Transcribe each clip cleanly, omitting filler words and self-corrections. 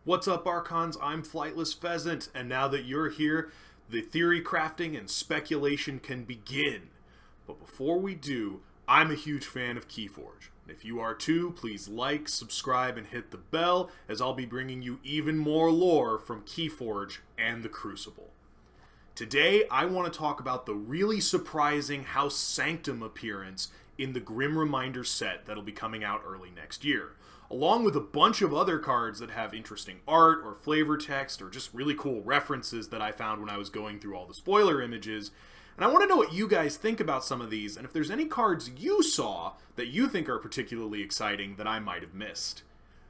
What's up, Archons? I'm Flightless Pheasant, and now that you're here, the theory crafting and speculation can begin. But before we do, I'm a huge fan of Keyforge. If you are too, please like, subscribe, and hit the bell, as I'll be bringing you even more lore from Keyforge and the Crucible. Today, I want to talk about the really surprising House Sanctum appearance in the Grim Reminders set that'll be coming out early next year, along with a bunch of other cards that have interesting art or flavor text or just really cool references that I found when I was going through all the spoiler images. And I want to know what you guys think about some of these, and if there's any cards you saw that you think are particularly exciting that I might have missed.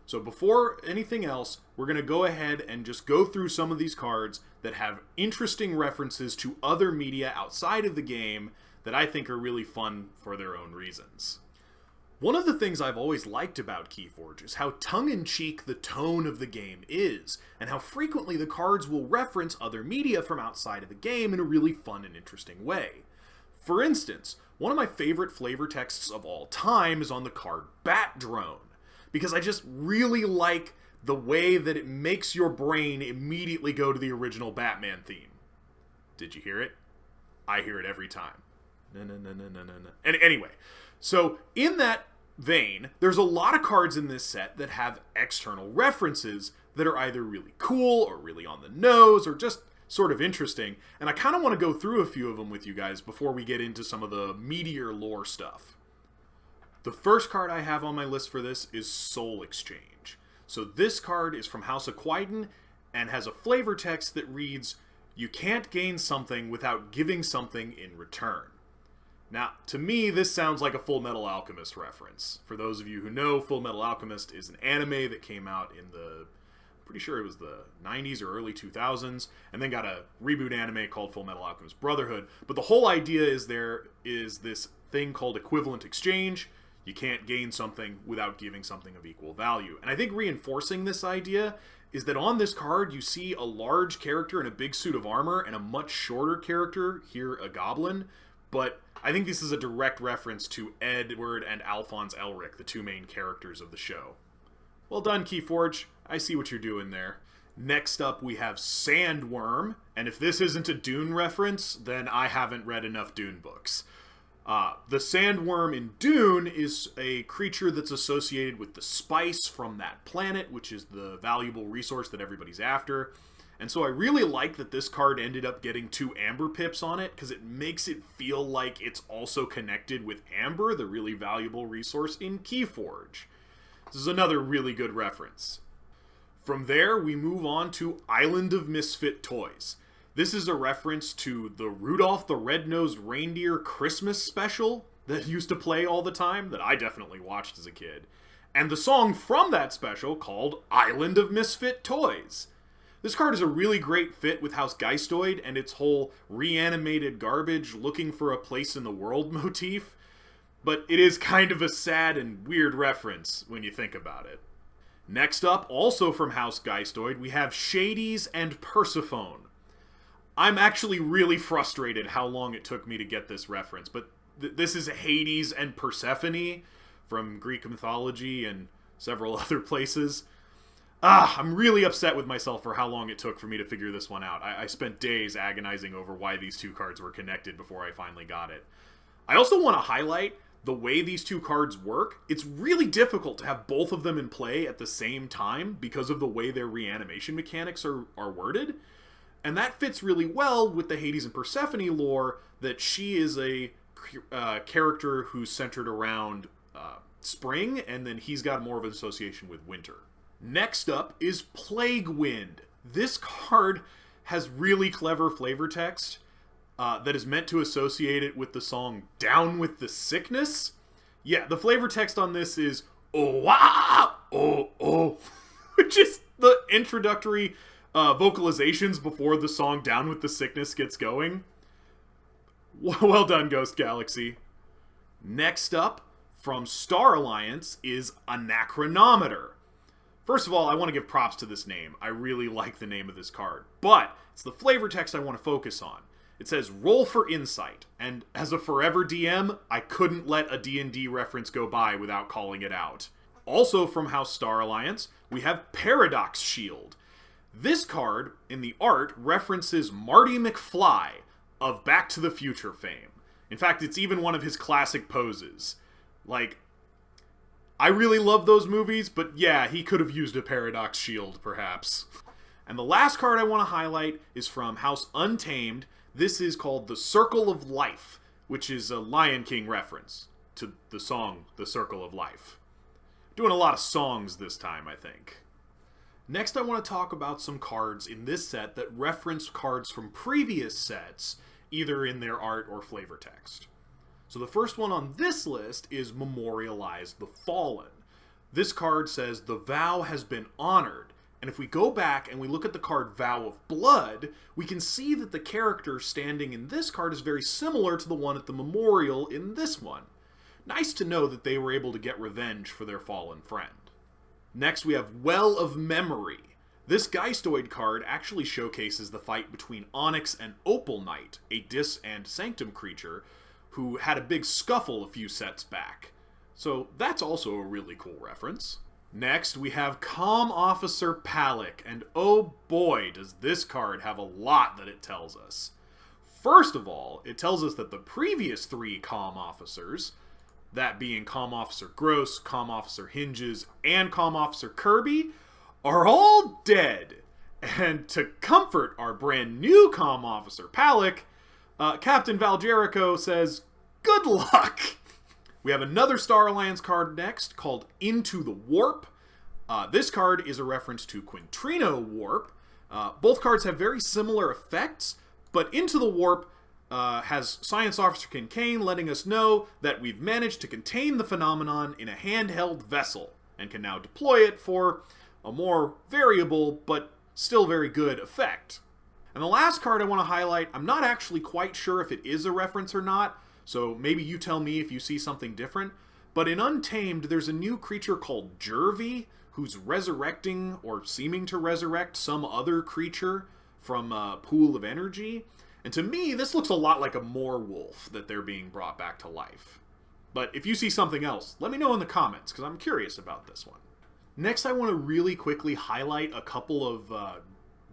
So before anything else, we're going to go ahead and just go through some of these cards that have interesting references to other media outside of the game that I think are really fun for their own reasons. One of the things I've always liked about Keyforge is how tongue-in-cheek the tone of the game is, and how frequently the cards will reference other media from outside of the game in a really fun and interesting way. For instance, one of my favorite flavor texts of all time is on the card Bat Drone, because I just really like the way that it makes your brain immediately go to the original Batman theme. Did you hear it? I hear it every time. And anyway, so in that vein, there's a lot of cards in this set that have external references that are either really cool or really on the nose or just sort of interesting, and I kind of want to go through a few of them with you guys before we get into some of the meatier lore stuff. The first card I have on my list for this is Soul Exchange. So this card is from House Aquaidan and has a flavor text that reads, "You can't gain something without giving something in return." Now, to me, this sounds like a Full Metal Alchemist reference. For those of you who know, Full Metal Alchemist is an anime that came out in the, pretty sure it was the 90s or early 2000s, and then got a reboot anime called Full Metal Alchemist Brotherhood. But the whole idea is there is this thing called equivalent exchange. You can't gain something without giving something of equal value. And I think reinforcing this idea is that on this card you see a large character in a big suit of armor and a much shorter character, here a goblin, but I think this is a direct reference to Edward and Alphonse Elric, the two main characters of the show. Well done, Keyforge. I see what you're doing there. Next up, we have Sandworm, and if this isn't a Dune reference, then I haven't read enough Dune books. The Sandworm in Dune is a creature that's associated with the spice from that planet, which is the valuable resource that everybody's after. And so I really like that this card ended up getting 2 Amber Pips on it, because it makes it feel like it's also connected with Amber, the really valuable resource in Keyforge. This is another really good reference. From there, we move on to Island of Misfit Toys. This is a reference to the Rudolph the Red-Nosed Reindeer Christmas special that used to play all the time, that I definitely watched as a kid, and the song from that special called Island of Misfit Toys. This card is a really great fit with House Geistoid and its whole reanimated garbage looking for a place in the world motif, but it is kind of a sad and weird reference when you think about it. Next up, also from House Geistoid, we have Shades and Persephone. I'm actually really frustrated how long it took me to get this reference, but this is Hades and Persephone from Greek mythology and several other places. I'm really upset with myself for how long it took for me to figure this one out. I spent days agonizing over why these two cards were connected before I finally got it. I also want to highlight the way these two cards work. It's really difficult to have both of them in play at the same time because of the way their reanimation mechanics are worded. And that fits really well with the Hades and Persephone lore, that she is a character who's centered around spring, and then he's got more of an association with winter. Next up is Plague Wind. This card has really clever flavor text that is meant to associate it with the song Down with the Sickness. Yeah, the flavor text on this is "oh wah, oh," which is the introductory vocalizations before the song Down with the Sickness gets going. Well done, Ghost Galaxy. Next up, from Star Alliance, is Anachronometer. First of all, I want to give props to this name. I really like the name of this card, but it's the flavor text I want to focus on. It says, roll for insight, and as a forever DM, I couldn't let a D&D reference go by without calling it out. Also from House Star Alliance, we have Paradox Shield. This card, in the art, references Marty McFly of Back to the Future fame. In fact, it's even one of his classic poses. Like, I really love those movies, but yeah, he could have used a Paradox Shield, perhaps. And the last card I want to highlight is from House Untamed. This is called The Circle of Life, which is a Lion King reference to the song The Circle of Life. Doing a lot of songs this time, I think. Next, I want to talk about some cards in this set that reference cards from previous sets, either in their art or flavor text. So the first one on this list is Memorialize the Fallen. This card says, the vow has been honored. And if we go back and we look at the card Vow of Blood, we can see that the character standing in this card is very similar to the one at the memorial in this one. Nice to know that they were able to get revenge for their fallen friend. Next, we have Well of Memory. This Geistoid card actually showcases the fight between Onyx and Opal Knight, a Dis and Sanctum creature, who had a big scuffle a few sets back. So that's also a really cool reference. Next, we have Comm Officer Palik, and oh boy, does this card have a lot that it tells us. First of all, it tells us that the previous 3 Comm Officers, that being Comm Officer Gross, Comm Officer Hinges, and Comm Officer Kirby, are all dead. And to comfort our brand new Comm Officer Palik, Captain Valjerico says, good luck! We have another Star Alliance card next called Into the Warp. This card is a reference to Quintrino Warp. Both cards have very similar effects, but Into the Warp has Science Officer Kincaid letting us know that we've managed to contain the phenomenon in a handheld vessel and can now deploy it for a more variable but still very good effect. And the last card I want to highlight, I'm not actually quite sure if it is a reference or not, so maybe you tell me if you see something different, but in Untamed there's a new creature called Jervy who's resurrecting or seeming to resurrect some other creature from a pool of energy. And to me, this looks a lot like a Moorwolf that they're being brought back to life. But if you see something else, let me know in the comments, because I'm curious about this one. Next, I want to really quickly highlight a couple of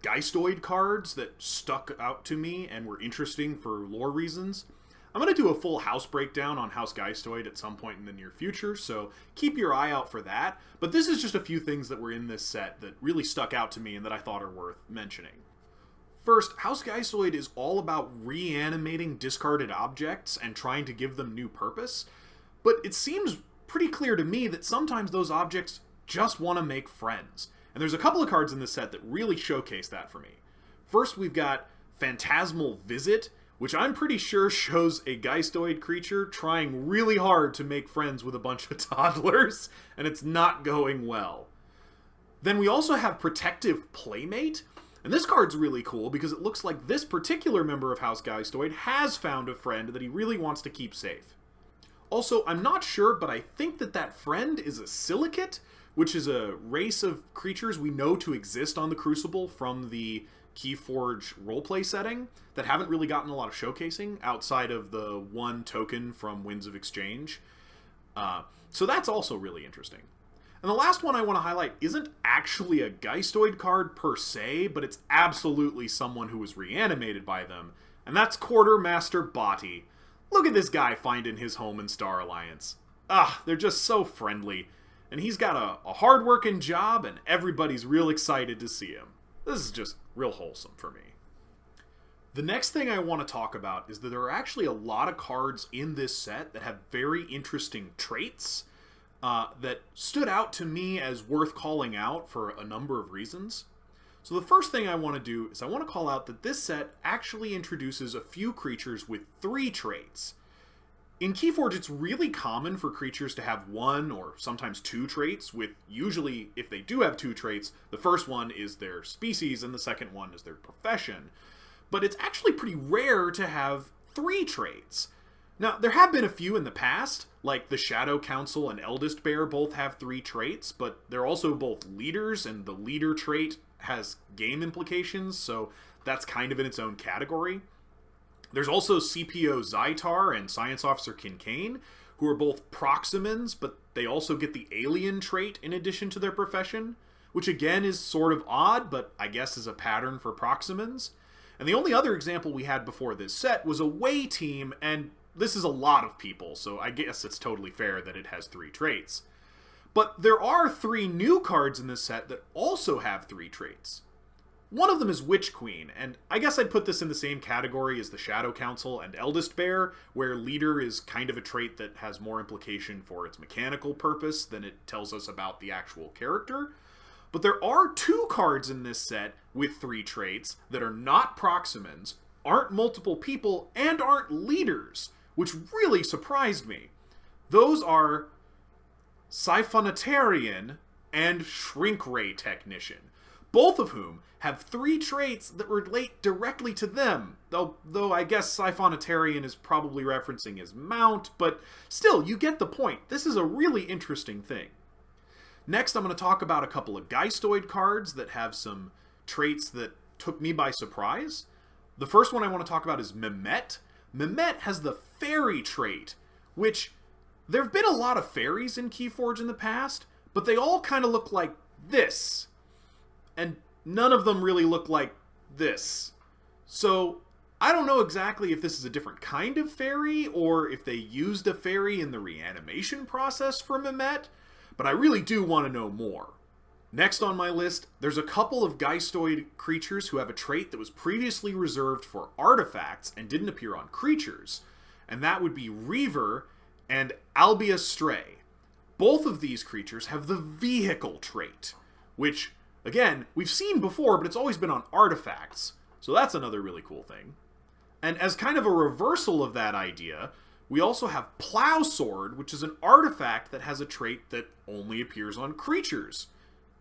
Geistoid cards that stuck out to me and were interesting for lore reasons. I'm going to do a full house breakdown on House Geistoid at some point in the near future, so keep your eye out for that. But this is just a few things that were in this set that really stuck out to me and that I thought are worth mentioning. First, House Geistoid is all about reanimating discarded objects and trying to give them new purpose, but it seems pretty clear to me that sometimes those objects just want to make friends. And there's a couple of cards in this set that really showcase that for me. First, we've got Phantasmal Visit, which I'm pretty sure shows a Geistoid creature trying really hard to make friends with a bunch of toddlers, and it's not going well. Then we also have Protective Playmate, and this card's really cool because it looks like this particular member of House Geistoid has found a friend that he really wants to keep safe. Also, I'm not sure, but I think that that friend is a Silicate, which is a race of creatures we know to exist on the Crucible from the Keyforge roleplay setting that haven't really gotten a lot of showcasing outside of the one token from Winds of Exchange. So that's also really interesting. And the last one I want to highlight isn't actually a Geistoid card per se, but it's absolutely someone who was reanimated by them, and that's Quartermaster Botti. Look at this guy finding his home in Star Alliance. They're just so friendly. And he's got a hard-working job, and everybody's real excited to see him. This is just real wholesome for me. The next thing I want to talk about is that there are actually a lot of cards in this set that have very interesting traits that stood out to me as worth calling out for a number of reasons. So the first thing I want to do is I want to call out that this set actually introduces a few creatures with 3 traits. In Keyforge, it's really common for creatures to have 1 or sometimes 2 traits, with usually, if they do have 2 traits, the first one is their species and the second one is their profession. But it's actually pretty rare to have 3 traits. Now, there have been a few in the past, like the Shadow Council and Eldest Bear both have 3 traits, but they're also both leaders, and the leader trait has game implications, so that's kind of in its own category. There's also CPO Zytar and Science Officer Kincaid, who are both proximans, but they also get the alien trait in addition to their profession, which again is sort of odd, but I guess is a pattern for proximans. And the only other example we had before this set was a away team, and this is a lot of people, so I guess it's totally fair that it has 3 traits. But there are 3 new cards in this set that also have 3 traits. One of them is Witch Queen, and I guess I'd put this in the same category as the Shadow Council and Eldest Bear, where Leader is kind of a trait that has more implication for its mechanical purpose than it tells us about the actual character. But there are 2 cards in this set with 3 traits that are not proximans, aren't multiple people, and aren't leaders, which really surprised me. Those are Siphonitarian and Shrink Ray Technician, both of whom have 3 traits that relate directly to them, though I guess Siphonitarian is probably referencing his mount, but still, you get the point. This is a really interesting thing. Next, I'm going to talk about a couple of Geistoid cards that have some traits that took me by surprise. The first one I want to talk about is Mehmet. Mehmet has the Fairy trait, which there have been a lot of fairies in Keyforge in the past, but they all kind of look like this. And none of them really look like this. So I don't know exactly if this is a different kind of fairy, or if they used a fairy in the reanimation process for Mehmet, but I really do want to know more. Next on my list, there's a couple of Geistoid creatures who have a trait that was previously reserved for artifacts and didn't appear on creatures, and that would be Reaver and Albia Stray. Both of these creatures have the Vehicle trait, which, again, we've seen before, but it's always been on artifacts, so that's another really cool thing. And as kind of a reversal of that idea, we also have Plow Sword, which is an artifact that has a trait that only appears on creatures.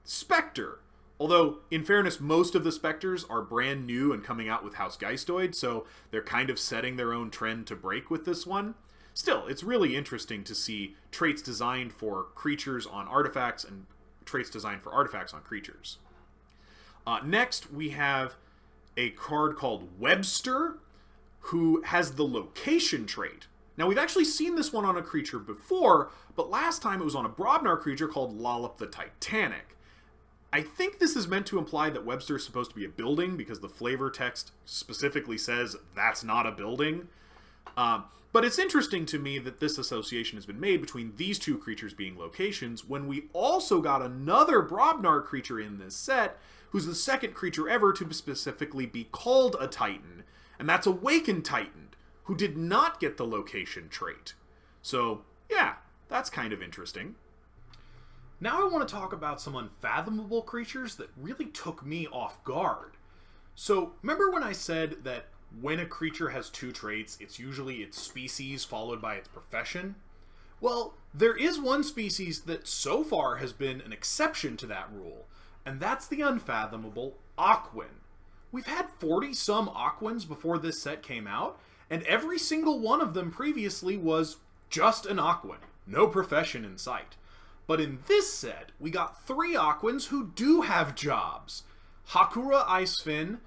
Spectre. Although, in fairness, most of the Spectres are brand new and coming out with House Geistoid, so they're kind of setting their own trend to break with this one. Still, it's really interesting to see traits designed for creatures on artifacts and traits designed for artifacts on creatures. Next, we have a card called Webster, who has the Location trait. Now, we've actually seen this one on a creature before, but last time it was on a Brobnar creature called Lollop the Titanic. I think this is meant to imply that Webster is supposed to be a building, because the flavor text specifically says that's not a building. But it's interesting to me that this association has been made between these 2 creatures being locations, when we also got another Brobnar creature in this set, who's the second creature ever to specifically be called a Titan, and that's Awakened Titan, who did not get the Location trait. So, yeah, that's kind of interesting. Now I want to talk about some unfathomable creatures that really took me off guard. So, remember when I said that when a creature has 2 traits, it's usually its species followed by its profession? Well, there is one species that so far has been an exception to that rule, and that's the unfathomable Aquan. We've had 40-some Aquans before this set came out, and every single one of them previously was just an Aquan, no profession in sight. But in this set, we got 3 Aquans who do have jobs. Hakura Icefin,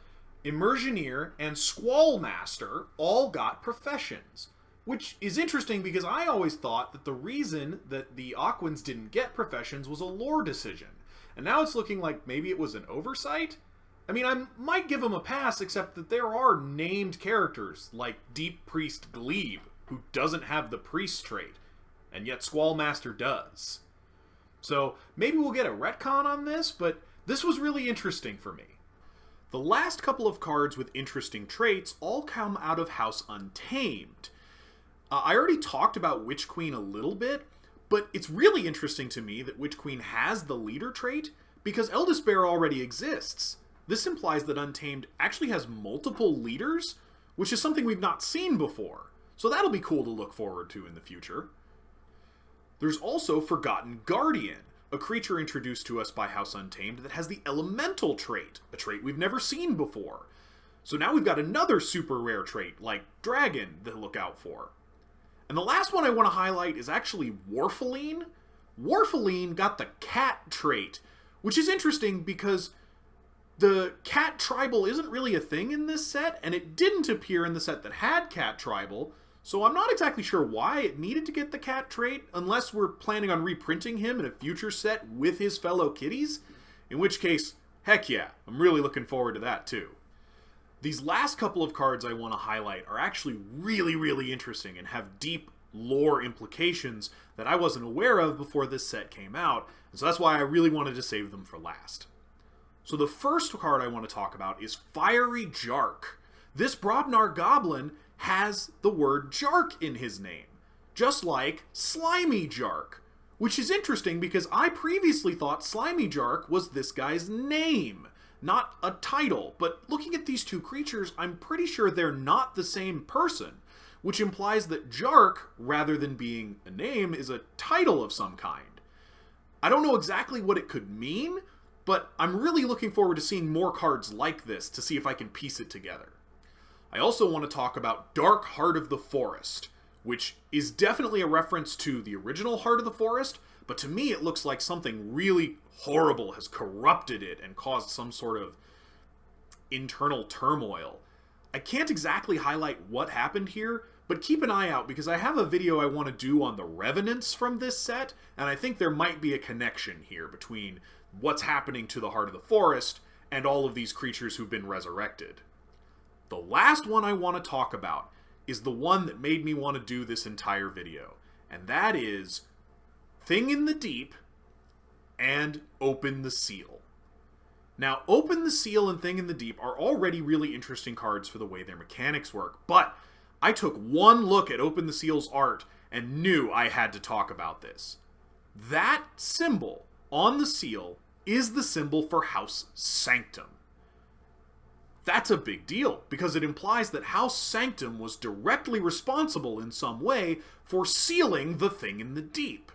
Immersioneer, and Squall Master all got professions. Which is interesting because I always thought that the reason that the Aquans didn't get professions was a lore decision. And now it's looking like maybe it was an oversight? I mean, I might give them a pass, except that there are named characters, like Deep Priest Glebe, who doesn't have the Priest trait, and yet Squall Master does. So maybe we'll get a retcon on this, but this was really interesting for me. The last couple of cards with interesting traits all come out of House Untamed. I already talked about Witch Queen a little bit, but it's really interesting to me that Witch Queen has the Leader trait, because Eldest Bear already exists. This implies that Untamed actually has multiple leaders, which is something we've not seen before. So that'll be cool to look forward to in the future. There's also Forgotten Guardian, a creature introduced to us by House Untamed that has the Elemental trait, a trait we've never seen before. So now we've got another super rare trait, like Dragon, to look out for. And the last one I want to highlight is actually Warfaline. Warfaline got the Cat trait, which is interesting because the Cat Tribal isn't really a thing in this set, and it didn't appear in the set that had Cat Tribal, so I'm not exactly sure why it needed to get the cat trait, unless we're planning on reprinting him in a future set with his fellow kitties, in which case, heck yeah, I'm really looking forward to that too. These last couple of cards I want to highlight are actually really interesting and have deep lore implications that I wasn't aware of before this set came out, and so that's why I really wanted to save them for last. So the first card I want to talk about is Fiery Jark. This Brobnar Goblin has the word Jark in his name, just like Slimy Jark, which is interesting because I previously thought Slimy Jark was this guy's name, not a title, but looking at these two creatures, I'm pretty sure they're not the same person, which implies that Jark, rather than being a name, is a title of some kind. I don't know exactly what it could mean, but I'm really looking forward to seeing more cards like this to see if I can piece it together. I also want to talk about Dark Heart of the Forest, which is definitely a reference to the original Heart of the Forest, but to me it looks like something really horrible has corrupted it and caused some sort of internal turmoil. I can't exactly highlight what happened here, but keep an eye out because I have a video I want to do on the revenants from this set, and I think there might be a connection here between what's happening to the Heart of the Forest and all of these creatures who've been resurrected. The last one I want to talk about is the one that made me want to do this entire video, and that is Thing in the Deep and Open the Seal. Now, Open the Seal and Thing in the Deep are already really interesting cards for the way their mechanics work, but I took one look at Open the Seal's art and knew I had to talk about this. That symbol on the seal is the symbol for House Sanctum. That's a big deal, because it implies that House Sanctum was directly responsible in some way for sealing the Thing in the Deep.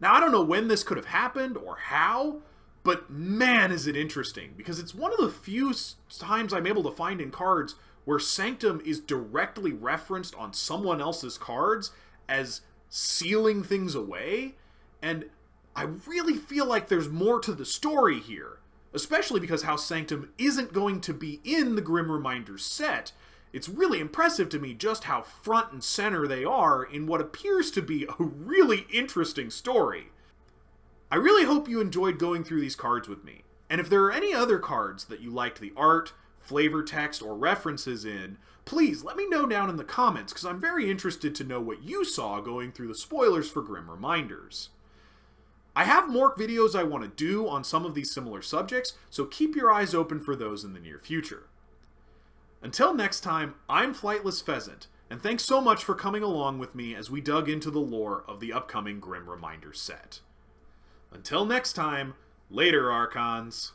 Now, I don't know when this could have happened or how, but man is it interesting, because it's one of the few times I'm able to find in cards where Sanctum is directly referenced on someone else's cards as sealing things away, and I really feel like there's more to the story here, especially because House Sanctum isn't going to be in the Grim Reminders set. It's really impressive to me just how front and center they are in what appears to be a really interesting story. I really hope you enjoyed going through these cards with me, and if there are any other cards that you liked the art, flavor text, or references in, please let me know down in the comments, because I'm very interested to know what you saw going through the spoilers for Grim Reminders. I have more videos I want to do on some of these similar subjects, so keep your eyes open for those in the near future. Until next time, I'm Flightless Pheasant, and thanks so much for coming along with me as we dug into the lore of the upcoming Grim Reminders set. Until next time, later Archons!